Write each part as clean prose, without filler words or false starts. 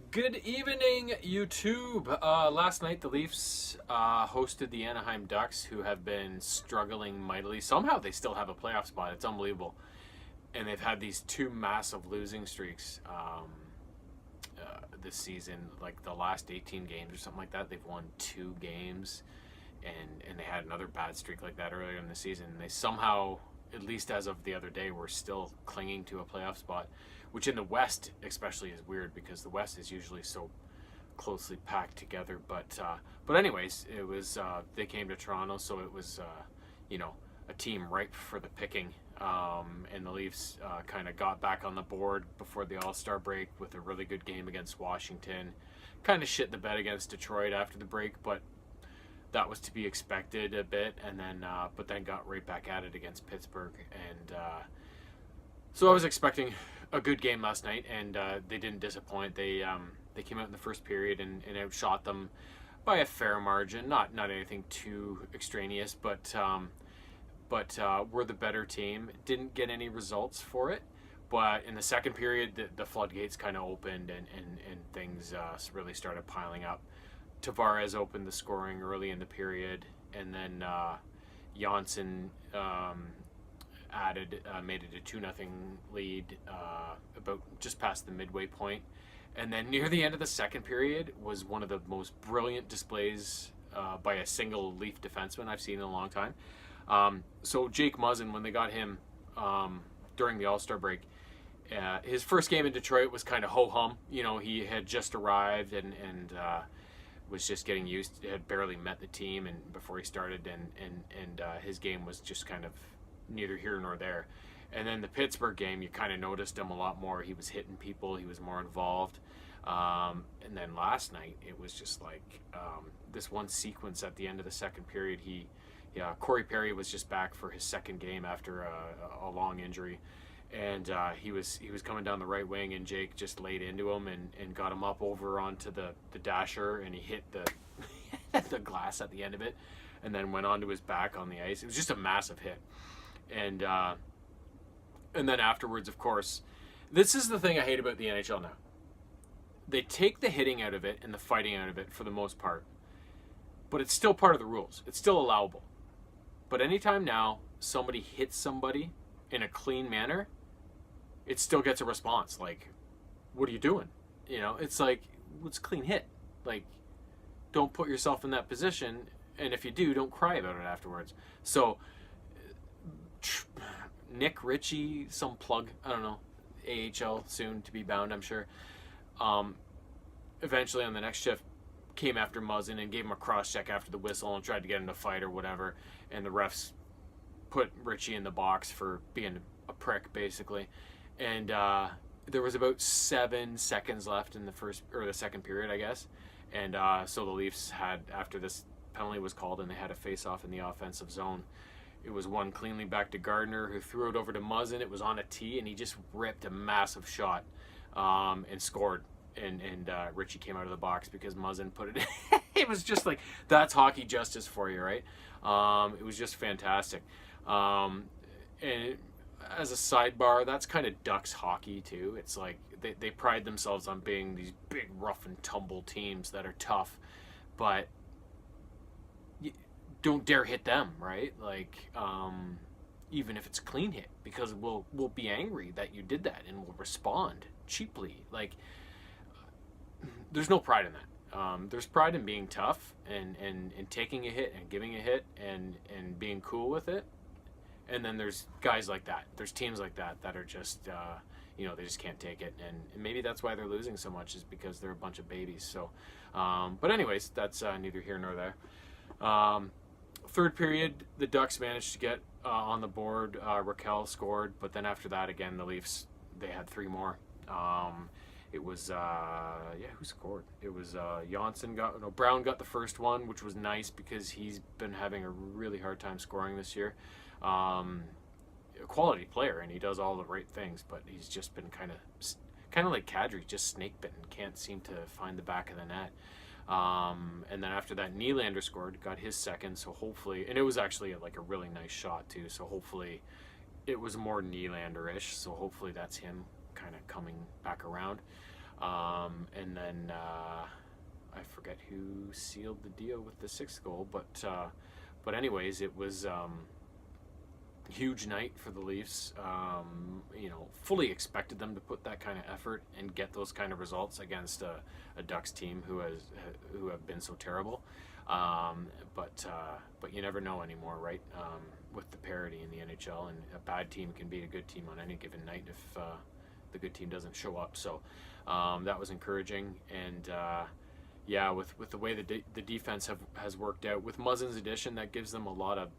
Good evening, YouTube. Last night, the Leafs hosted the Anaheim Ducks, who have been struggling mightily. Somehow, they still have a playoff spot. It's unbelievable. And they've had these two massive losing streaks this season, like the last 18 games or something like that. They've won 2 games, and they had another bad streak like that earlier in the season. They somehow, at least as of the other day, were still clinging to a playoff spot, which in the West especially is weird because the West is usually so closely packed together. But anyways, it was they came to Toronto, so it was a team ripe for the picking. And the Leafs kind of got back on the board before the All-Star break with a really good game against Washington. Kind of shit the bed against Detroit after the break, but that was to be expected a bit. And then, but then got right back at it against Pittsburgh. And so I was expecting a good game last night, and they didn't disappoint. They came out in the first period and outshot them by a fair margin. Not anything too extraneous, but we're the better team. Didn't get any results for it, but in the second period, the floodgates kind of opened and things really started piling up. Tavares opened the scoring early in the period, and then Janssen made it a 2-0 lead about just past the midway point. And then near the end of the second period was one of the most brilliant displays by a single Leaf defenseman I've seen in a long time. So Jake Muzzin, when they got him during the All-Star break, his first game in Detroit was kind of ho-hum. He had just arrived and was just getting used, had barely met the team and before he started, and his game was just kind of neither here nor there. And then the Pittsburgh game, you kind of noticed him a lot more. He was hitting people, he was more involved. And then last night, it was just like this one sequence at the end of the second period. Corey Perry was just back for his second game after a long injury, and he was coming down the right wing, and Jake just laid into him and got him up over onto the dasher, and he hit the glass at the end of it, and then went onto his back on the ice. It was just a massive hit, and then afterwards, of course, this is the thing I hate about the NHL now. They take the hitting out of it and the fighting out of it for the most part, but it's still part of the rules. It's still allowable. But anytime now somebody hits somebody in a clean manner, it still gets a response. Like, what are you doing? It's like, it's a clean hit. Like, don't put yourself in that position, and if you do, don't cry about it afterwards. So, Nick Ritchie, some plug, I don't know, AHL soon to be bound, I'm sure. Eventually on the next shift, came after Muzzin and gave him a cross-check after the whistle and tried to get him to fight or whatever, and the refs put Ritchie in the box for being a prick, basically. And there was about 7 seconds left in the second period, I guess. And so the Leafs had, after this penalty was called and they had a face-off in the offensive zone, it was one cleanly back to Gardner, who threw it over to Muzzin. It was on a tee, and he just ripped a massive shot and scored. And Ritchie came out of the box because Muzzin put it in. It was just like, that's hockey justice for you, right? It was just fantastic. And as a sidebar, that's kind of Ducks hockey too. It's like they pride themselves on being these big rough and tumble teams that are tough, but don't dare hit them, right? Like, even if it's a clean hit, because we'll be angry that you did that and we'll respond cheaply. Like, there's no pride in that. There's pride in being tough and taking a hit and giving a hit and being cool with it. And then there's guys like that. There's teams like that are just, they just can't take it. And maybe that's why they're losing so much, is because they're a bunch of babies. So, but anyways, that's neither here nor there. Third period, the Ducks managed to get on the board. Raquel scored, but then after that, again, the Leafs, they had 3 more. It was, who scored? It was Brown got the first one, which was nice because he's been having a really hard time scoring this year. A quality player, and he does all the right things, but he's just been kind of like Kadri, just snake bitten, can't seem to find the back of the net. And then after that, Nylander scored, got his second, so hopefully, and it was actually like a really nice shot too, so hopefully it was more Nylander-ish, so hopefully that's him kind of coming back around. And then I forget who sealed the deal with the sixth goal, but anyways, it was huge night for the Leafs. Fully expected them to put that kind of effort and get those kind of results against a Ducks team who have been so terrible. But you never know anymore, right? With the parity in the NHL, and a bad team can beat a good team on any given night if the good team doesn't show up. So that was encouraging, and yeah, with the way the defense has worked out with Muzzin's addition, that gives them a lot of.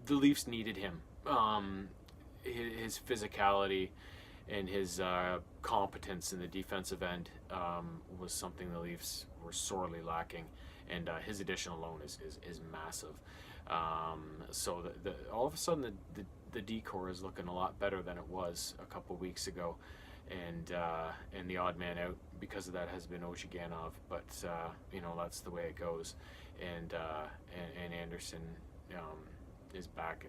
The Leafs needed him. His physicality and his competence in the defensive end was something the Leafs were sorely lacking, and his addition alone is massive. So all of a sudden the D-core is looking a lot better than it was a couple weeks ago, and the odd man out because of that has been Oshiganov, but that's the way it goes, and Anderson is back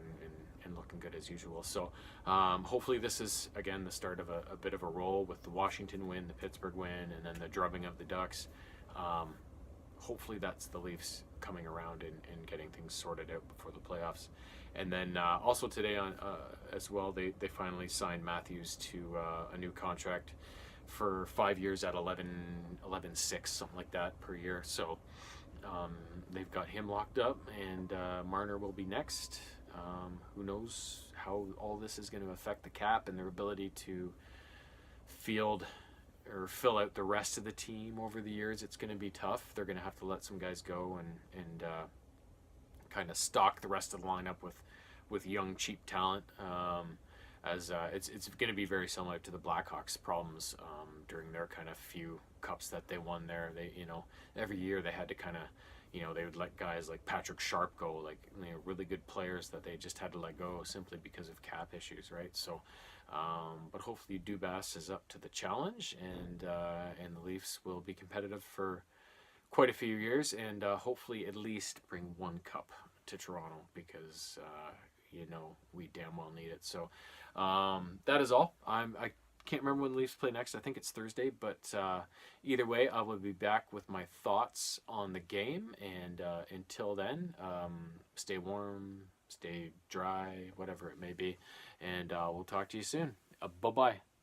and looking good as usual. So hopefully this is again the start of a bit of a roll with the Washington win, the Pittsburgh win, and then the drubbing of the Ducks. Hopefully that's the Leafs coming around and getting things sorted out before the playoffs. And then also today as well, they finally signed Matthews to a new contract for 5 years at 11.6, something like that per year. So they've got him locked up, and Marner will be next. Who knows how all this is going to affect the cap and their ability to field or fill out the rest of the team over the years. It's going to be tough. They're going to have to let some guys go and kind of stock the rest of the lineup with young, cheap talent. As it's going to be very similar to the Blackhawks' problems during their kind of few cups that they won there. They every year they had to kind of they would let guys like Patrick Sharp go, like really good players that they just had to let go simply because of cap issues, right? So, but hopefully Dubas is up to the challenge, and the Leafs will be competitive for quite a few years, and hopefully at least bring one cup to Toronto, because we damn well need it. So that is all. I can't remember when the Leafs play next. I think it's Thursday, but either way, I will be back with my thoughts on the game. And until then, stay warm, stay dry, whatever it may be. And we'll talk to you soon. Bye-bye.